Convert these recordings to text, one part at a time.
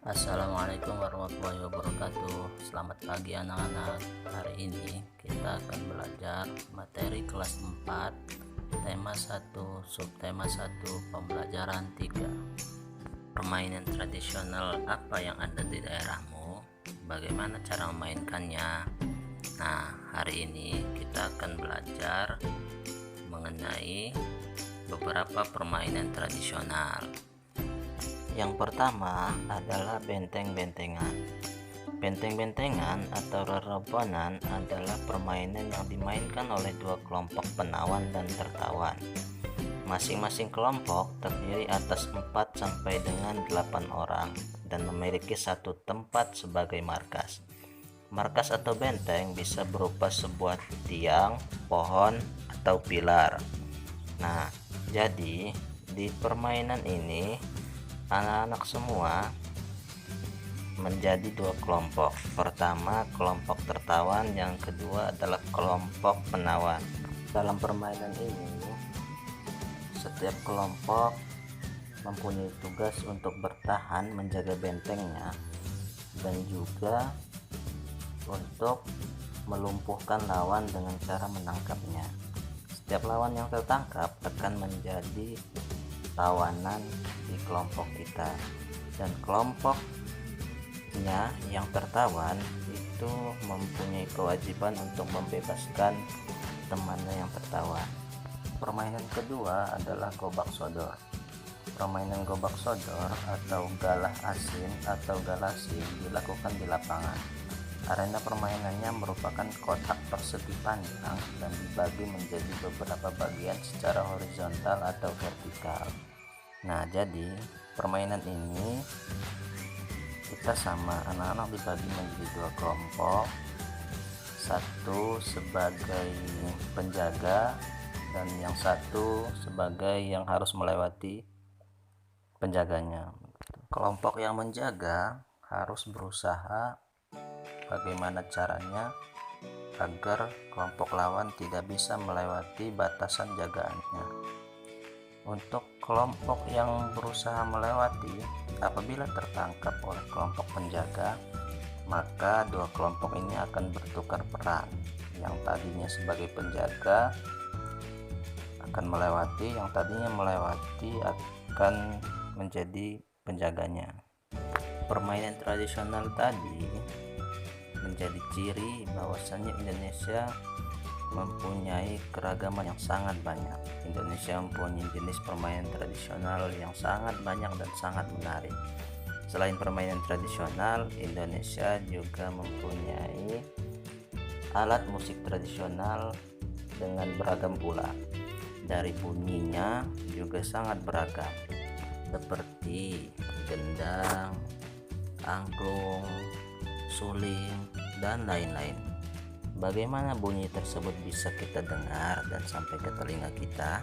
Assalamualaikum warahmatullahi wabarakatuh. Selamat pagi anak-anak. Hari ini kita akan belajar materi kelas 4, tema 1, subtema 1, pembelajaran 3. Permainan tradisional apa yang ada di daerahmu? Bagaimana cara memainkannya? Nah, hari ini kita akan belajar mengenai beberapa permainan tradisional. Yang pertama adalah benteng-bentengan. Benteng-bentengan atau rerebonan adalah permainan yang dimainkan oleh dua kelompok penawan dan tertawan. Masing-masing kelompok terdiri atas 4 sampai dengan 8 orang dan memiliki satu tempat sebagai markas. Markas atau benteng bisa berupa sebuah tiang, pohon, atau pilar. Nah, jadi di permainan ini anak-anak semua menjadi dua kelompok. Pertama kelompok tertawan, yang kedua adalah kelompok penawan. Dalam permainan ini setiap kelompok mempunyai tugas untuk bertahan menjaga bentengnya dan juga untuk melumpuhkan lawan dengan cara menangkapnya. Setiap lawan yang tertangkap akan menjadi tawanan di kelompok kita, dan kelompoknya yang tertawan itu mempunyai kewajiban untuk membebaskan temannya yang tertawan. Permainan kedua adalah gobak sodor. Permainan gobak sodor atau galah asin atau galasing dilakukan di lapangan. Arena permainannya merupakan kotak persegi panjang dan dibagi menjadi beberapa bagian secara horizontal atau vertikal. Nah, jadi permainan ini kita sama anak-anak dibagi menjadi dua kelompok, satu sebagai penjaga dan yang satu sebagai yang harus melewati penjaganya. Kelompok yang menjaga harus berusaha bagaimana caranya agar kelompok lawan tidak bisa melewati batasan jagaannya. Untuk kelompok yang berusaha melewati, apabila tertangkap oleh kelompok penjaga, maka dua kelompok ini akan bertukar peran. Yang tadinya sebagai penjaga akan melewati, yang tadinya melewati akan menjadi penjaganya. Permainan tradisional tadi menjadi ciri bahwasannya Indonesia mempunyai keragaman yang sangat banyak. Indonesia mempunyai jenis permainan tradisional yang sangat banyak dan sangat menarik. Selain permainan tradisional, Indonesia juga mempunyai alat musik tradisional dengan beragam pula. Dari bunyinya juga sangat beragam, seperti gendang, angklung, suling, dan lain-lain. Bagaimana bunyi tersebut bisa kita dengar dan sampai ke telinga kita?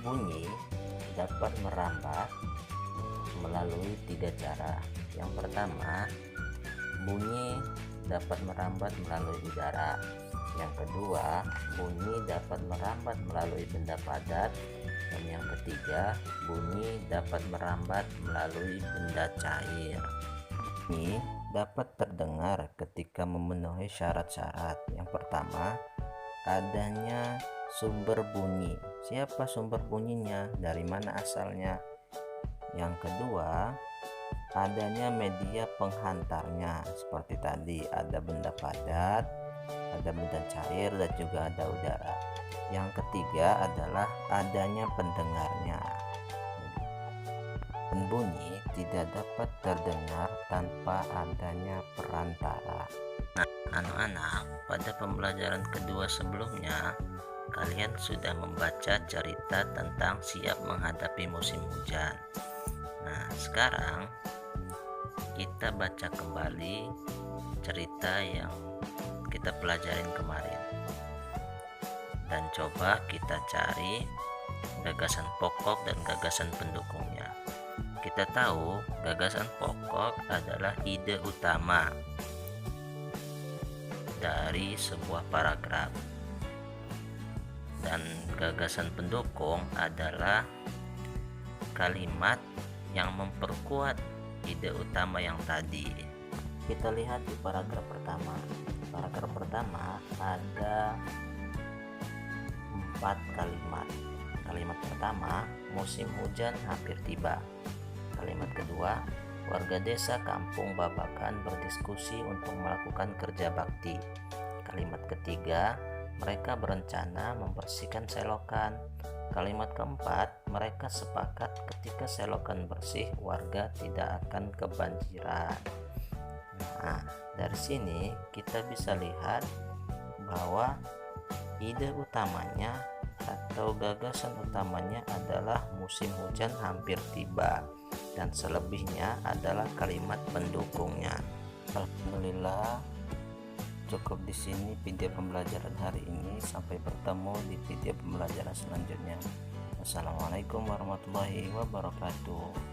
Bunyi dapat merambat melalui 3 cara. Yang pertama, bunyi dapat merambat melalui udara. Yang kedua, bunyi dapat merambat melalui benda padat. Dan yang ketiga, bunyi dapat merambat melalui benda cair. Bunyi dapat terdengar ketika memenuhi syarat-syarat. Yang pertama, adanya sumber bunyi. Siapa sumber bunyinya? Dari mana asalnya? Yang kedua, adanya media penghantarnya. Seperti tadi, ada benda padat, ada benda cair, dan juga ada udara. Yang ketiga adalah adanya pendengarnya. Dan bunyi tidak dapat terdengar tanpa adanya perantara. Nah, anak-anak, pada pembelajaran kedua sebelumnya kalian sudah membaca cerita tentang siap menghadapi musim hujan. Nah, sekarang kita baca kembali cerita yang kita pelajarin kemarin, dan coba kita cari gagasan pokok dan gagasan pendukungnya. Kita tahu gagasan pokok adalah ide utama dari sebuah paragraf, dan gagasan pendukung adalah kalimat yang memperkuat ide utama yang tadi. Kita lihat di paragraf pertama. Paragraf pertama ada 4 kalimat. Kalimat pertama, musim hujan hampir tiba. Kalimat kedua, warga desa Kampung Babakan berdiskusi untuk melakukan kerja bakti. Kalimat ketiga, mereka berencana membersihkan selokan. Kalimat keempat, mereka sepakat ketika selokan bersih, warga tidak akan kebanjiran. Nah, dari sini kita bisa lihat bahwa ide utamanya atau gagasan utamanya adalah musim hujan hampir tiba, dan selebihnya adalah kalimat pendukungnya. Alhamdulillah, cukup di sini video pembelajaran hari ini. Sampai bertemu di video pembelajaran selanjutnya. Wassalamualaikum warahmatullahi wabarakatuh.